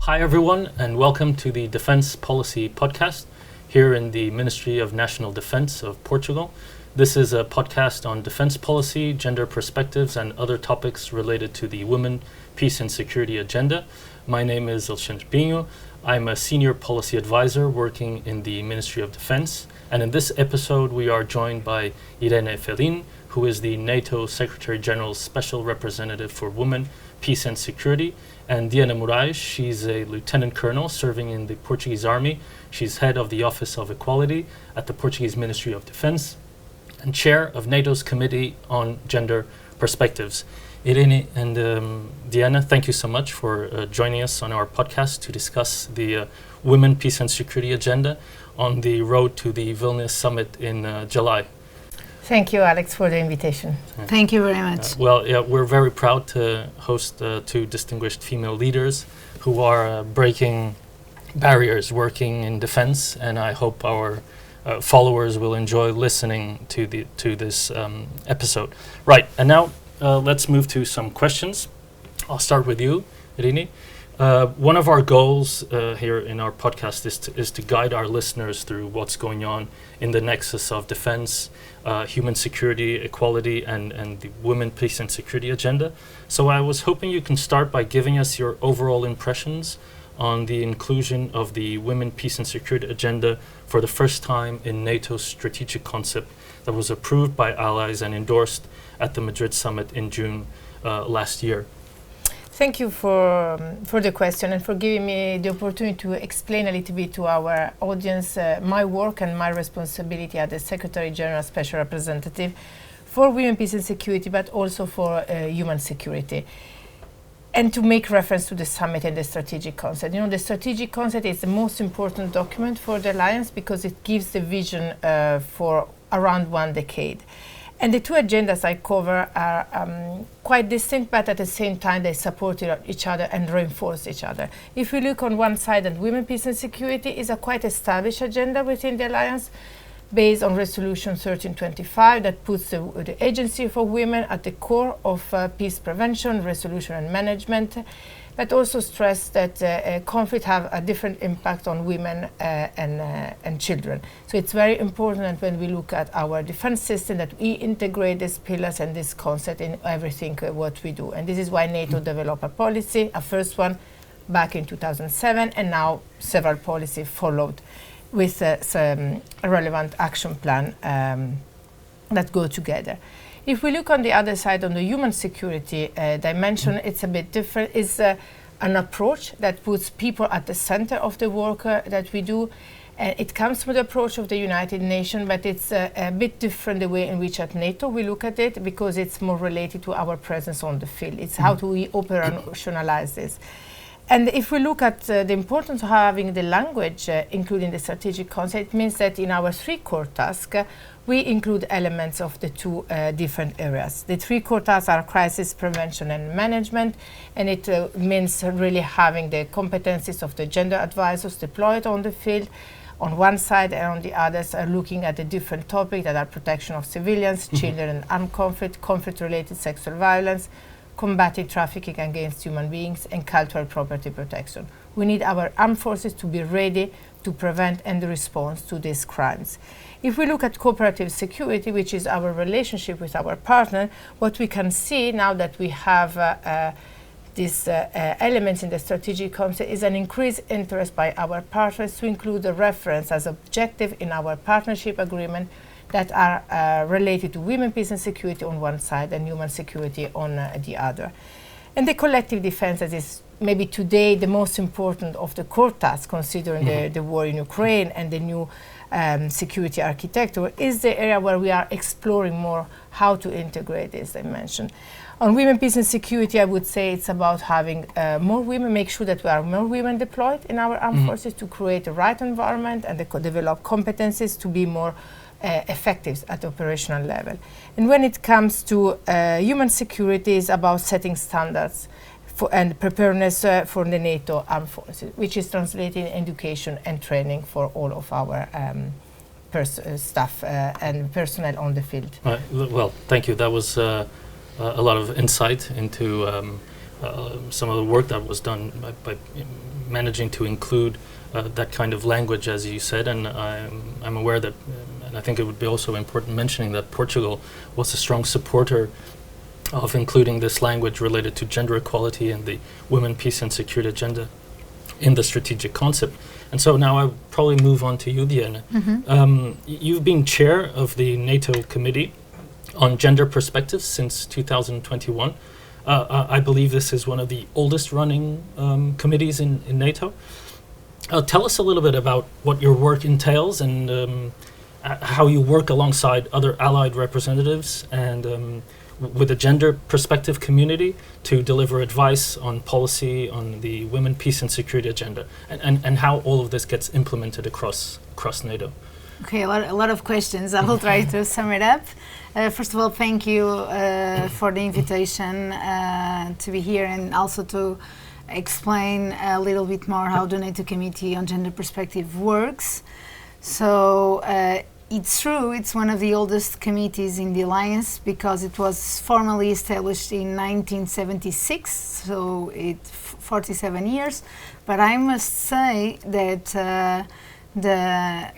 Hi everyone, and welcome to the Defense Policy Podcast here in the Ministry of National Defense of Portugal. This is a podcast on defense policy, gender perspectives, and other topics related to the Women, Peace and Security agenda. My name is Alexandre Pinho. I'm a senior policy advisor working in the Ministry of Defense. And in this episode, we are joined by Irene Felin, who is the NATO Secretary General's Special Representative for Women, Peace and Security, and Diana Moraes. She's a lieutenant colonel serving in the Portuguese Army. She's head of the Office of Equality at the Portuguese Ministry of Defense and chair of NATO's Committee on Gender Perspectives. Irene and Diana, thank you so much for joining us on our podcast to discuss the Women, Peace and Security agenda on the road to the Vilnius summit in July. Thank you, Alex, for the invitation. Thank you very much. We're very proud to host two distinguished female leaders who are breaking barriers working in defense, and I hope our followers will enjoy listening to this episode. Right, and now let's move to some questions. I'll start with you, Irene. One of our goals here in our podcast is to guide our listeners through what's going on in the nexus of defense, human security, equality, and the Women, Peace and Security agenda. So I was hoping you can start by giving us your overall impressions on the inclusion of the Women, Peace and Security agenda for the first time in NATO's strategic concept that was approved by allies and endorsed at the Madrid summit in June last year. Thank you for the question and for giving me the opportunity to explain a little bit to our audience my work and my responsibility as the Secretary General Special Representative for Women, Peace and Security, but also for human security. And to make reference to the summit and the strategic concept. You know, the strategic concept is the most important document for the Alliance because it gives the vision for around 1 decade. And the two agendas I cover are quite distinct, but at the same time they support each other and reinforce each other. If we look on one side at Women, Peace and Security is a quite established agenda within the Alliance based on Resolution 1325 that puts the Agency for Women at the core of peace prevention, resolution and management, but also stress that conflict have a different impact on women and children. So it's very important that when we look at our defense system that we integrate these pillars and this concept in everything what we do. And this is why NATO developed a policy, a first one back in 2007, and now several policies followed with some relevant action plan that go together. If we look on the other side, on the human security dimension, it's a bit different. It's an approach that puts people at the center of the work that we do. It comes from the approach of the United Nations, but it's a bit different the way in which at NATO we look at it because it's more related to our presence on the field. It's how do we operationalize this. And if we look at the importance of having the language, including the strategic concept, it means that in our 3 core tasks, we include elements of the 2 different areas. The 3 core tasks are crisis prevention and management, and it means really having the competencies of the gender advisors deployed on the field on one side, and on the others are looking at the different topics that are protection of civilians, children and armed conflict, conflict-related sexual violence, combating trafficking against human beings, and cultural property protection. We need our armed forces to be ready to prevent and respond to these crimes. If we look at cooperative security, which is our relationship with our partner, what we can see now that we have these elements in the strategic concept is an increased interest by our partners to include a reference as objective in our partnership agreement that are related to women, peace and security on one side and human security on the other. And the collective defense, that is maybe today the most important of the core tasks, considering the war in Ukraine and the new security architecture, is the area where we are exploring more how to integrate this dimension. On women, peace and security, I would say it's about having more women, make sure that we are more women deployed in our armed forces to create the right environment and develop competencies to be more effective at the operational level. And when it comes to human security, it's about setting standards and preparedness for the NATO armed forces, which is translated in education and training for all of our staff and personnel on the field. Well, thank you. That was a lot of insight into some of the work that was done by managing to include that kind of language, as you said, and I'm aware that, and I think it would be also important mentioning that Portugal was a strong supporter of including this language related to gender equality and the women, peace and security agenda in the strategic concept. And so now I'll probably move on to you, Diana. You've been chair of the NATO Committee on Gender Perspectives since 2021. I believe this is one of the oldest running committees in NATO. Tell us a little bit about what your work entails and how you work alongside other allied representatives and with the gender perspective community to deliver advice on policy on the women, peace and security agenda, and how all of this gets implemented across NATO. Okay, a lot of questions. I will try to sum it up. First of all, thank you for the invitation to be here and also to explain a little bit more how the NATO Committee on Gender Perspective works. So it's true, it's one of the oldest committees in the Alliance because it was formally established in 1976, so it's 47 years. But I must say that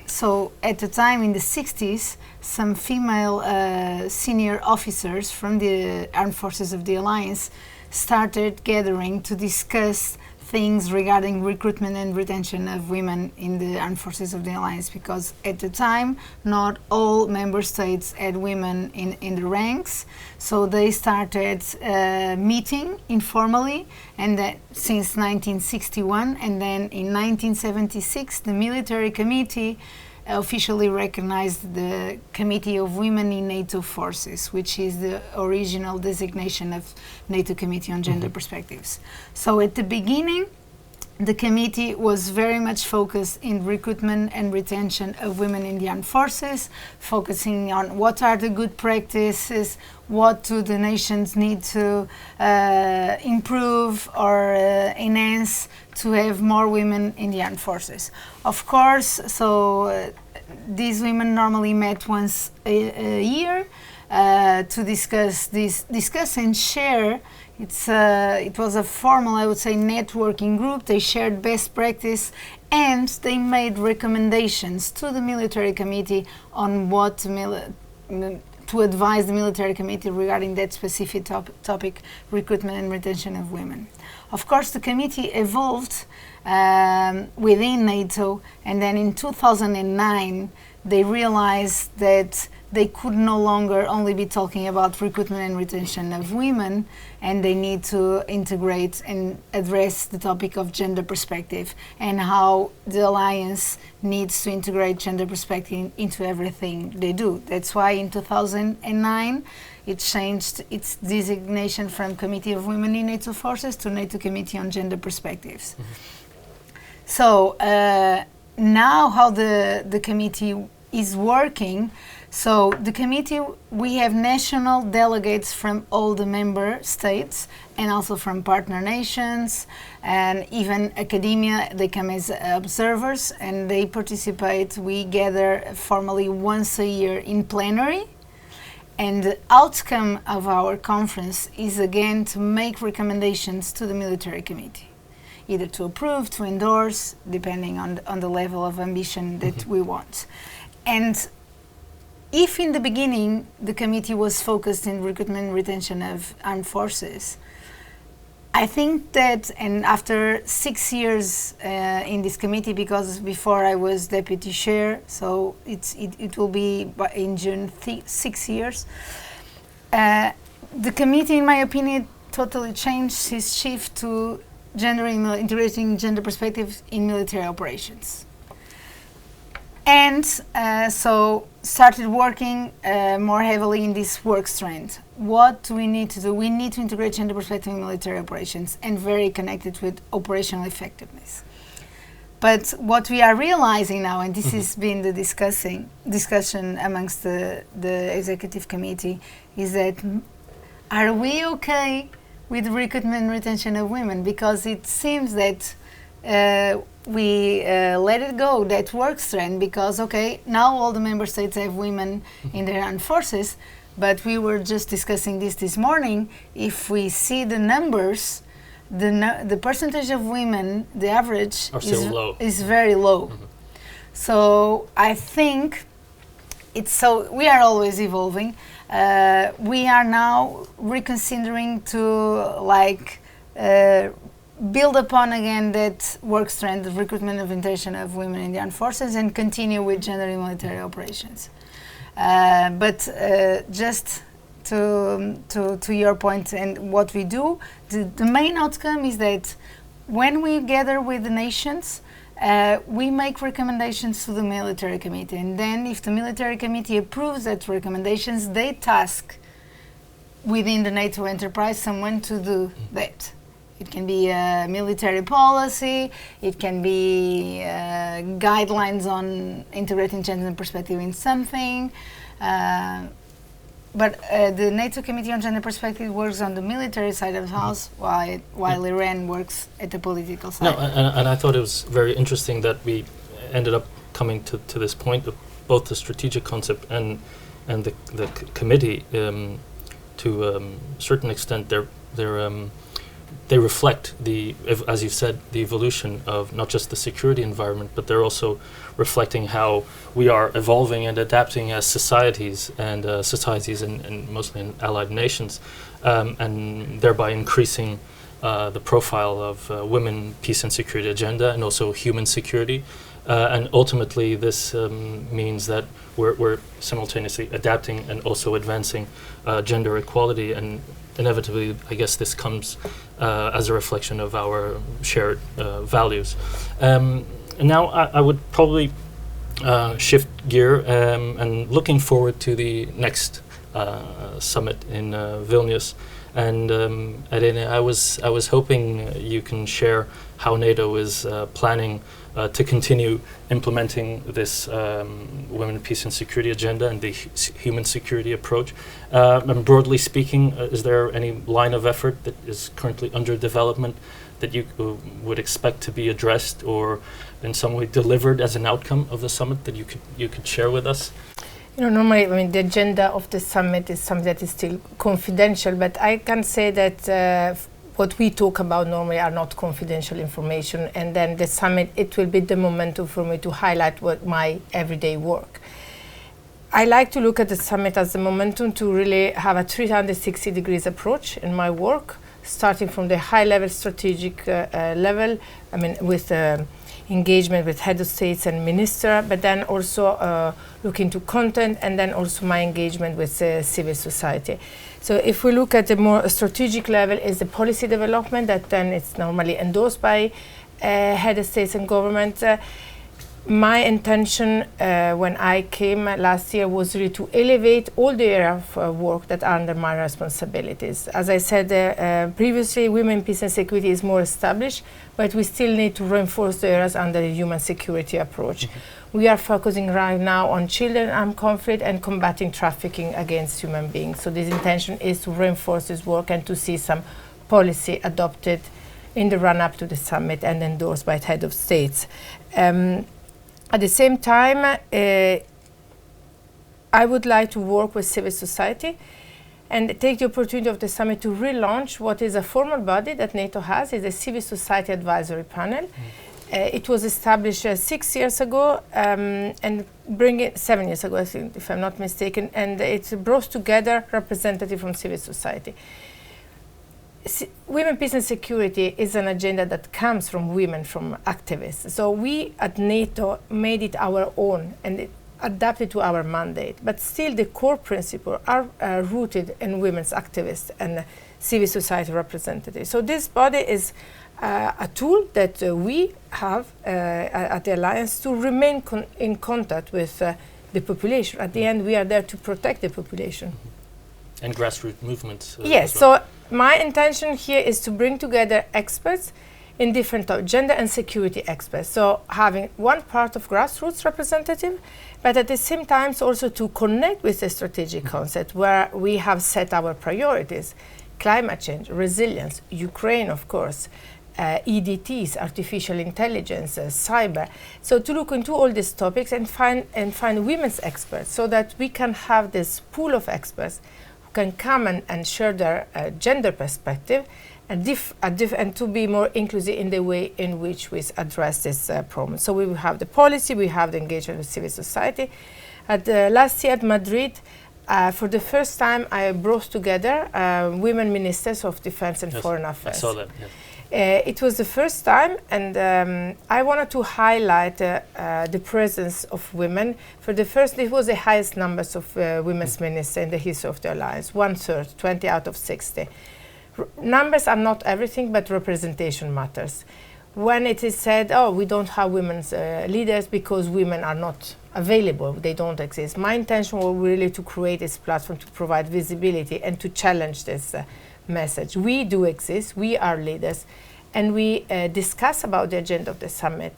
so at the time in the 60s, some female senior officers from the Armed Forces of the Alliance started gathering to discuss things regarding recruitment and retention of women in the Armed Forces of the Alliance, because at the time not all member states had women in the ranks, so they started meeting informally, and that since 1961, and then in 1976 the military committee officially recognized the Committee of Women in NATO Forces, which is the original designation of NATO Committee on Gender Perspectives. So at the beginning, the committee was very much focused in recruitment and retention of women in the armed forces, focusing on what are the good practices, what do the nations need to improve or enhance to have more women in the armed forces. Of course, so these women normally met once a year to discuss and share. It was a formal, I would say, networking group. They shared best practice and they made recommendations to the military committee on what to advise the military committee regarding that specific topic, recruitment and retention of women. Of course, the committee evolved within NATO, and then in 2009 they realized that they could no longer only be talking about recruitment and retention of women, and they need to integrate and address the topic of gender perspective and how the Alliance needs to integrate gender perspective into everything they do. That's why in 2009 it changed its designation from Committee of Women in NATO Forces to NATO Committee on Gender Perspectives. So now how the committee is working. So the committee, we have national delegates from all the member states and also from partner nations and even academia. They come as observers and they participate. We gather formally once a year in plenary, and the outcome of our conference is again to make recommendations to the military committee, either to approve, to endorse, depending on the level of ambition that we want. And if in the beginning the committee was focused in recruitment and retention of armed forces, I think that, and after 6 years in this committee, because before I was deputy chair, so it will be in June 6 years, the committee, in my opinion, totally changed its shift to integrating gender perspectives in military operations. And so started working more heavily in this work strand. What do we need to do? We need to integrate gender perspective in military operations, and very connected with operational effectiveness. But what we are realizing now, and this has been the discussion amongst the executive committee, is that are we okay with recruitment and retention of women? Because it seems that we let it go, that work strand, because okay, now all the member states have women in their armed forces, but we were just discussing this morning. If we see the numbers, the percentage of women, the average is very low. So I think we are always evolving. We are now reconsidering to build upon again that work strength of recruitment of intention of women in the armed forces and continue with gender in military operations. But just to your point and what we do, the main outcome is that when we gather with the nations, we make recommendations to the military committee, and then if the military committee approves that recommendations, they task within the NATO enterprise someone to do that. It can be a military policy, it can be guidelines on integrating gender perspective in something, but the NATO Committee on Gender Perspective works on the military side of the house, while Iran works at the political side. No, and I thought it was very interesting that we ended up coming to this point of both the strategic concept and the committee. To a certain extent, they reflect as you've said, the evolution of not just the security environment, but they're also reflecting how we are evolving and adapting as societies and mostly in allied nations, and thereby increasing the profile of women, peace and security agenda, and also human security. And ultimately, this means that we're simultaneously adapting and also advancing gender equality, and inevitably, I guess this comes as a reflection of our shared values. And now I would probably shift gear and looking forward to the next summit in Vilnius. And Irene, I was hoping you can share how NATO is planning to continue implementing this women, peace and security agenda and the human security approach. And broadly speaking, is there any line of effort that is currently under development that you would expect to be addressed or in some way delivered as an outcome of the summit that you could share with us? Normally, the agenda of the summit is something that is still confidential, but I can say that what we talk about normally are not confidential information, and then the summit, it will be the momentum for me to highlight what my everyday work. I like to look at the summit as the momentum to really have a 360 degrees approach in my work, starting from the high level strategic level, with engagement with head of states and minister, but then also look into content, and then also my engagement with civil society. So if we look at the more strategic level, is the policy development that then it's normally endorsed by head of states and government. My intention when I came last year was really to elevate all the area of work that are under my responsibilities. As I said previously, women, peace and security is more established, but we still need to reinforce the areas under the human security approach. We are focusing right now on children armed conflict and combating trafficking against human beings. So this intention is to reinforce this work and to see some policy adopted in the run-up to the summit and endorsed by head of states. At the same time, I would like to work with civil society and take the opportunity of the summit to relaunch what is a formal body that NATO has, is a civil society advisory panel. It was established 6 years ago and 7 years ago, I think, if I'm not mistaken, and it brought together representatives from civil society. Women, peace and security is an agenda that comes from women, from activists. So we at NATO made it our own and adapted to our mandate. But still the core principles are rooted in women's activists and civil society representatives. So this body is a tool that we have at the Alliance to remain in contact with the population. At the end, we are there to protect the population. And grassroots movements. Yes, so my intention here is to bring together experts in different topics, gender and security experts. So having one part of grassroots representative, but at the same time also to connect with the strategic concept where we have set our priorities: climate change, resilience, Ukraine, of course, EDTs, artificial intelligence, cyber. So to look into all these topics and find women's experts so that we can have this pool of experts can come and share their gender perspective and to be more inclusive in the way in which we address this problem. So we will have the policy, we have the engagement with civil society. Last year at Madrid, for the first time, I brought together women ministers of defense and foreign affairs. I saw that, yes. It was the first time, and I wanted to highlight the presence of women. It was the highest numbers of women's ministers in the history of the alliance, 1/3, 20 out of 60. Numbers are not everything, but representation matters. When it is said, oh, we don't have women's leaders because women are not available, they don't exist. My intention was really to create this platform to provide visibility and to challenge this message. We do exist, we are leaders, and we discuss about the agenda of the summit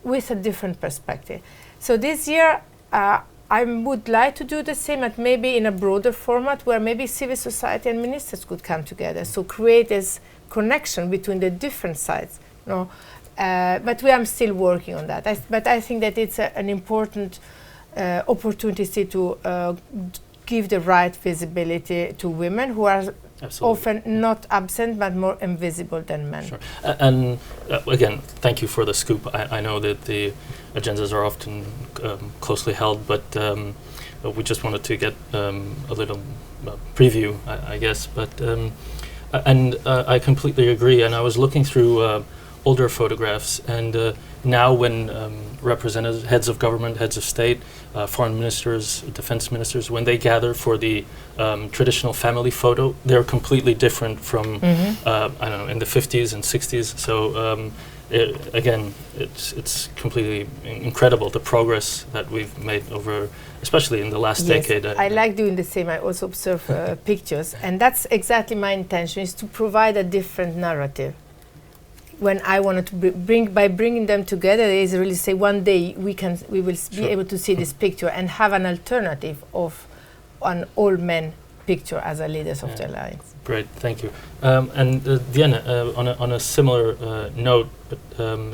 with a different perspective. So this year, I would like to do the same, but maybe in a broader format where maybe civil society and ministers could come together. So create this connection between the different sides. But we are still working on that. But I think that it's an important opportunity to give the right visibility to women who are often not absent but more invisible than men. Sure. And again, thank you for the scoop. I know that the agendas are often closely held, but we just wanted to get a little preview, I guess. But and I completely agree. And I was looking through older photographs, and now when representatives, heads of government, heads of state, foreign ministers, defense ministers, when they gather for the traditional family photo, they're completely different from, I don't know, in the 50s and 60s. So again, it's completely incredible, the progress that we've made over, especially in the last decade. I like doing the same. I also observe pictures, and that's exactly my intention, is to provide a different narrative. When I wanted to bringing them together, is really say one day we will be able to see this picture and have an alternative of an all-men picture as a leaders of the alliance. Great, thank you. And Diana, on a similar note, but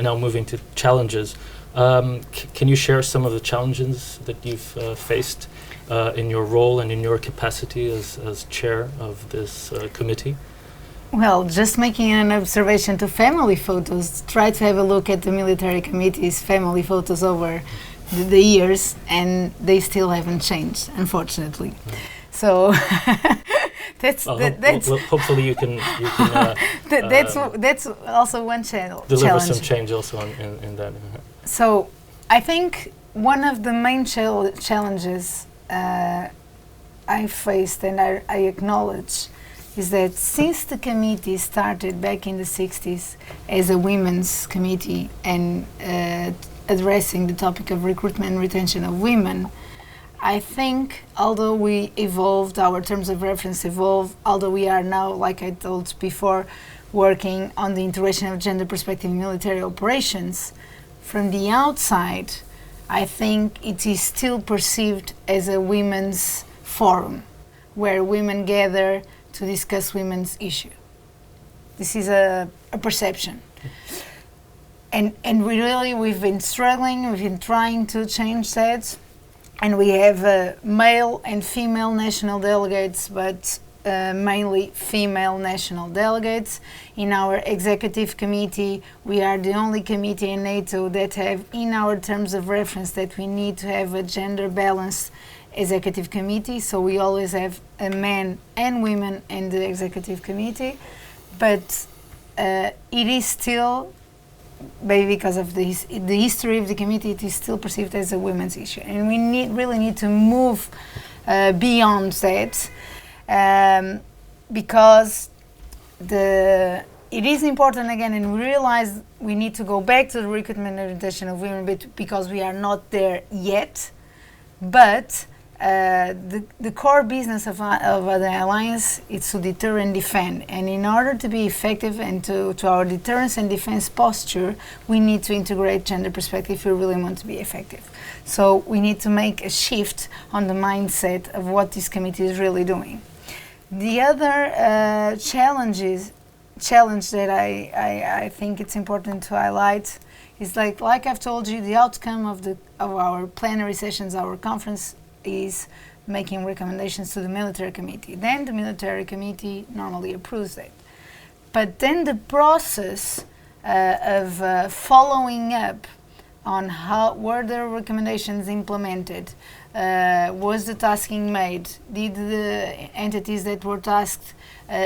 now moving to challenges, can you share some of the challenges that you've faced in your role and in your capacity as chair of this committee? Well, just making an observation to family photos, try to have a look at the military committee's family photos over the years, and they still haven't changed, unfortunately. So that's hopefully you can that's also one challenge. Deliver some change also in that. So I think one of the main challenges I faced, and I acknowledge, is that since the committee started back in the 60s as a women's committee and addressing the topic of recruitment and retention of women, I think although we evolved, our terms of reference evolved, although we are now, like I told before, working on the integration of gender perspective in military operations, from the outside, I think it is still perceived as a women's forum where women gather to discuss women's issue. This is a perception. And we've been struggling, we've been trying to change that, and we have male and female national delegates, but mainly female national delegates. In our executive committee, we are the only committee in NATO that have in our terms of reference that we need to have a gender balanced executive committee, so we always have a men and women in the executive committee, but it is still, maybe because of the history of the committee, it is still perceived as a women's issue, and we really need to move beyond that, because it is important again, and we realize we need to go back to the recruitment and retention of women, because we are not there yet, but the core business of the alliance is to deter and defend, and in order to be effective and to our deterrence and defense posture, we need to integrate gender perspective if we really want to be effective. So we need to make a shift on the mindset of what this committee is really doing. The other challenge that I think it's important to highlight is like I've told you, the outcome of our plenary sessions, our conference, is making recommendations to the military committee. Then the military committee normally approves that. But then the process of following up on how were the recommendations implemented, was the tasking made, did the entities that were tasked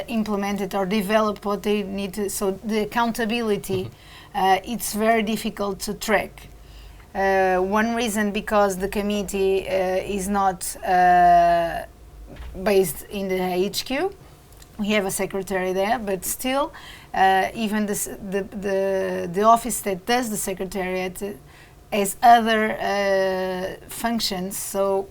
implemented or develop what they need to, so the accountability, it's very difficult to track. One reason, because the committee is not based in the HQ. We have a secretary there, but still, even the office that does the secretariat has other functions. So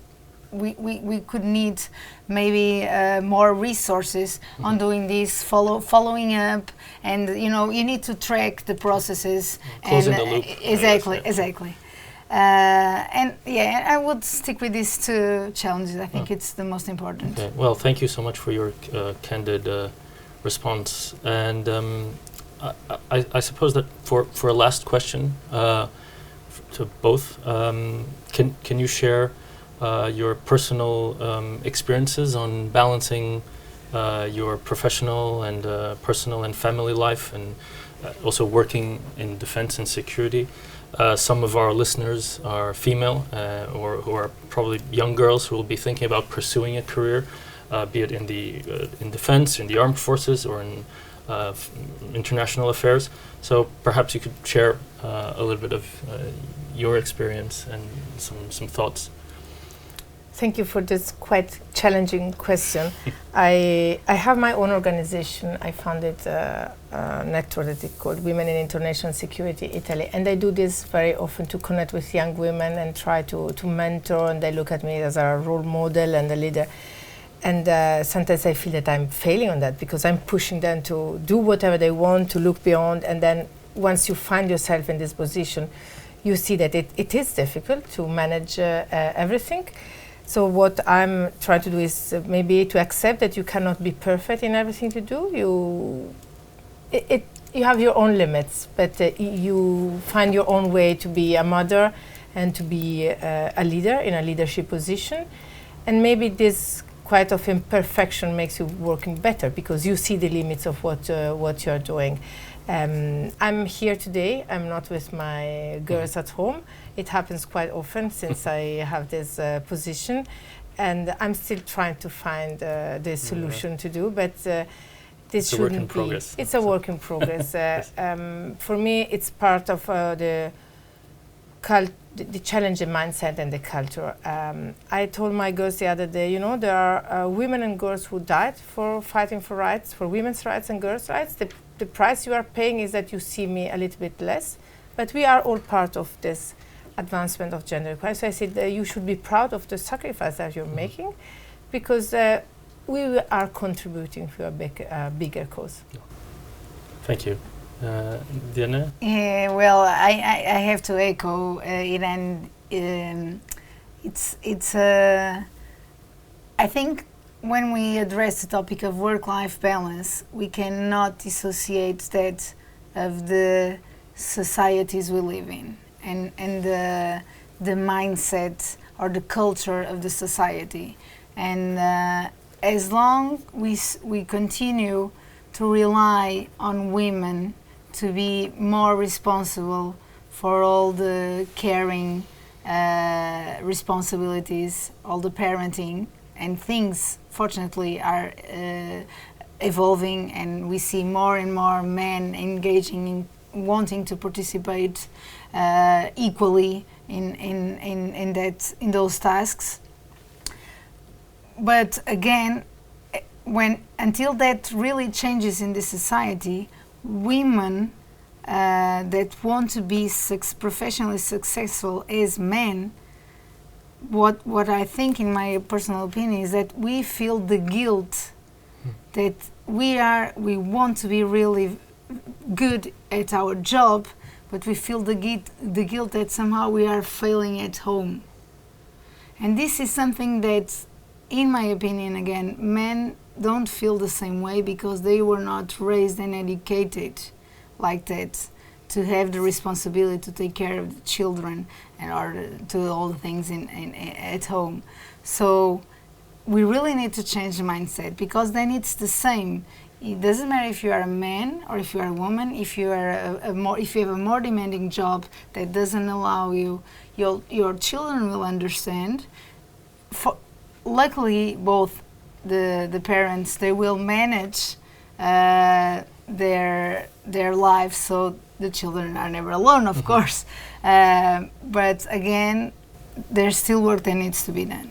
we could need maybe more resources on doing this, following up, and you need to track the processes. Closing the loop. Exactly. And yeah, I would stick with these two challenges. I think it's the most important. Okay. Well, thank you so much for your candid response. And I suppose that for a last question to both, can you share your personal experiences on balancing your professional and personal and family life, and also working in defense and security? Some of our listeners are female, or who are probably young girls who will be thinking about pursuing a career, be it in defense, in the armed forces, or in international affairs. So perhaps you could share a little bit of your experience and some thoughts. Thank you for this quite challenging question. I have my own organization. I founded a network that is called Women in International Security Italy, and I do this very often to connect with young women and try to mentor, and they look at me as a role model and a leader. And sometimes I feel that I'm failing on that, because I'm pushing them to do whatever they want, to look beyond, and then once you find yourself in this position, you see that it is difficult to manage everything. So what I'm trying to do is maybe to accept that you cannot be perfect in everything you do. You have your own limits, but you find your own way to be a mother and to be a leader in a leadership position. And maybe this quite of imperfection makes you working better, because you see the limits of what you're doing. I'm here today. I'm not with my girls at home. It happens quite often since I have this position, and I'm still trying to find the solution to do. But this shouldn't be. It's a work in progress. For me, it's part of the challenging mindset and the culture. I told my girls the other day, there are women and girls who died for fighting for rights, for women's rights and girls' rights. The price you are paying is that you see me a little bit less, but we are all part of this advancement of gender equality. So I said you should be proud of the sacrifice that you're making, because we are contributing to a bigger cause. Thank you. Diana? Yeah, well, I have to echo it, and I think when we address the topic of work-life balance, we cannot dissociate that of the societies we live in, and the mindset or the culture of the society. And as long we continue to rely on women to be more responsible for all the caring responsibilities, all the parenting, and things fortunately are evolving, and we see more and more men engaging in wanting to participate equally in those tasks. But again, until that really changes in the society, women that want to be professionally successful as men, what I think, in my personal opinion, is that we feel the guilt that we want to be really good at our job, but we feel the guilt that somehow we are failing at home. And this is something that, in my opinion, again, men don't feel the same way, because they were not raised and educated like that, to have the responsibility to take care of the children and or to all the things at home. So we really need to change the mindset, because then it's the same. It doesn't matter if you are a man or if you are a woman. If you are if you have a more demanding job that doesn't allow you, your children will understand. Luckily, both the parents, they will manage their lives, so the children are never alone, of course. But again, there's still work that needs to be done.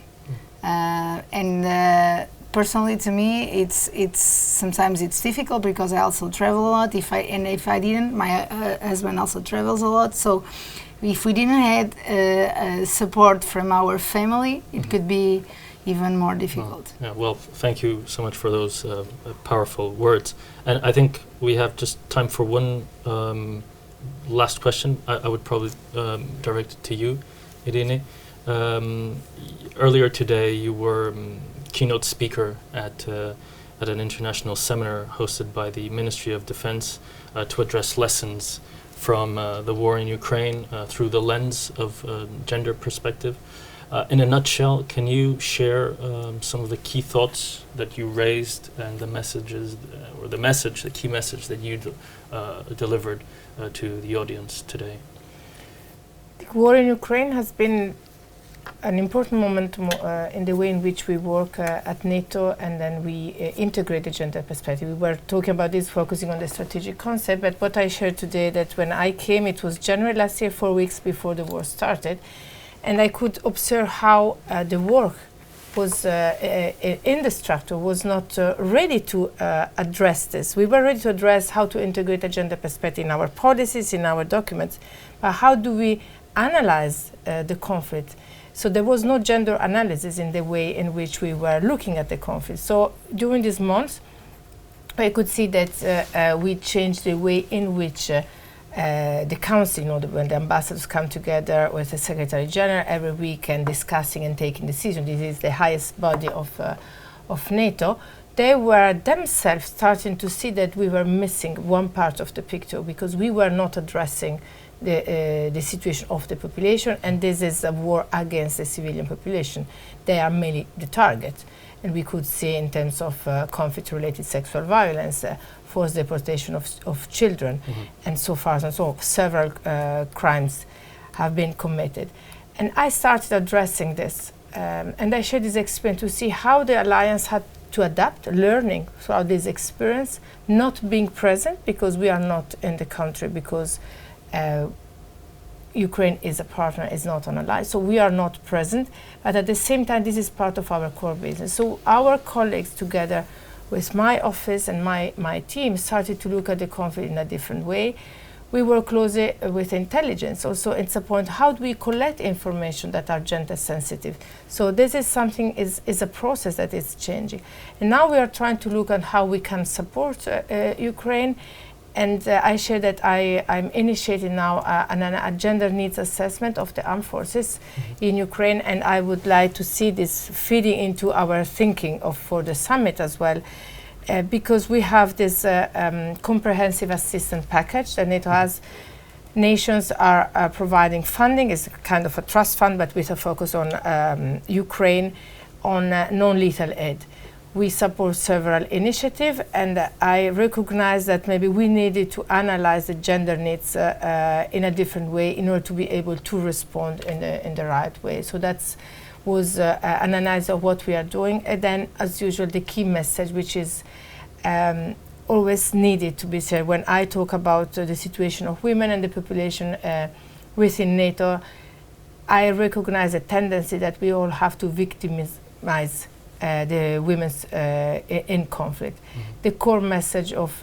Personally, to me, it's sometimes it's difficult because I also travel a lot. If I didn't, my husband also travels a lot. So, if we didn't have support from our family, it could be even more difficult. Well, thank you so much for those powerful words. And I think we have just time for one last question. I would probably direct it to you, Irene. Earlier today, you were keynote speaker at an international seminar hosted by the Ministry of Defense to address lessons from the war in Ukraine through the lens of gender perspective. In a nutshell, can you share some of the key thoughts that you raised and the messages, the key message that you delivered to the audience today? The war in Ukraine has been an important moment in the way in which we work at NATO, and then we integrate the gender perspective. We were talking about this, focusing on the strategic concept, but what I shared today, that when I came, it was January last year, 4 weeks before the war started, and I could observe how the work was in the structure was not ready to address this. We were ready to address how to integrate a gender perspective in our policies, in our documents, but how do we analyze the conflict? So there was no gender analysis in the way in which we were looking at the conflict. So during these months, I could see that we changed the way in which the council, when the ambassadors come together with the Secretary General every week and discussing and taking decisions, this is the highest body of NATO, they were themselves starting to see that we were missing one part of the picture, because we were not addressing the situation of the population, and this is a war against the civilian population. They are mainly the target, and we could see in terms of conflict-related sexual violence, forced deportation of children, and so far and so on. Several crimes have been committed. And I started addressing this, and I shared this experience to see how the alliance had to adapt, learning throughout this experience, not being present because we are not in the country, because Ukraine is a partner, is not an ally, so we are not present, but at the same time this is part of our core business. So our colleagues, together with my office and my team, started to look at the conflict in a different way. We work closely with intelligence also. It's a point, how do we collect information that are gender sensitive? So this is something, is a process that is changing. And now we are trying to look at how we can support Ukraine. And I share that I'm initiating now a gender needs assessment of the armed forces in Ukraine, and I would like to see this feeding into our thinking for the summit as well, because we have this comprehensive assistance package that NATO has. Nations are providing funding. It's kind of a trust fund, but with a focus on Ukraine, on non-lethal aid. We support several initiatives, and I recognize that maybe we needed to analyze the gender needs in a different way in order to be able to respond in the right way. So that was an analysis of what we are doing. And then, as usual, the key message, which is always needed to be said. When I talk about the situation of women and the population within NATO, I recognize a tendency that we all have to victimize the women's in conflict. The core message of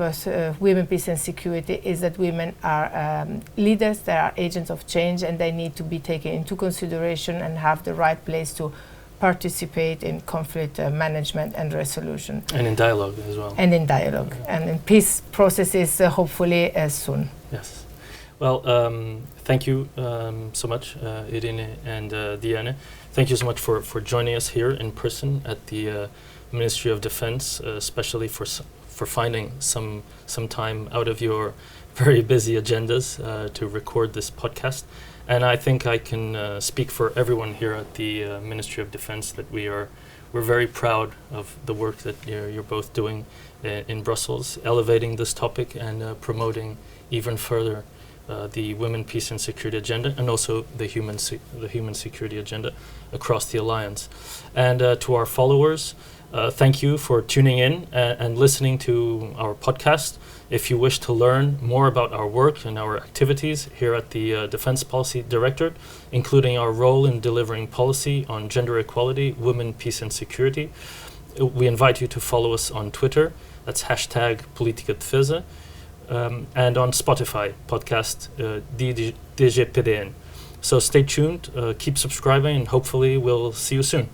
Women, Peace and Security is that women are leaders, they are agents of change, and they need to be taken into consideration and have the right place to participate in conflict management and resolution. And in dialogue as well. And in dialogue, and in peace processes, hopefully soon. Yes. Well, thank you so much, Irene and Diana. Thank you so much for joining us here in person at the Ministry of Defense, especially for finding some time out of your very busy agendas to record this podcast. And I think I can speak for everyone here at the Ministry of Defense that we are we're very proud of the work that you're both doing in Brussels, elevating this topic and promoting even further the women, peace and security agenda, and also the human security agenda across the alliance. And to our followers, thank you for tuning in and listening to our podcast. If you wish to learn more about our work and our activities here at the Defense Policy Directorate, including our role in delivering policy on gender equality, women, peace and security, we invite you to follow us on Twitter. That's #PoliticaDefesa. And on Spotify podcast DGPDN. So stay tuned, keep subscribing, and hopefully we'll see you soon.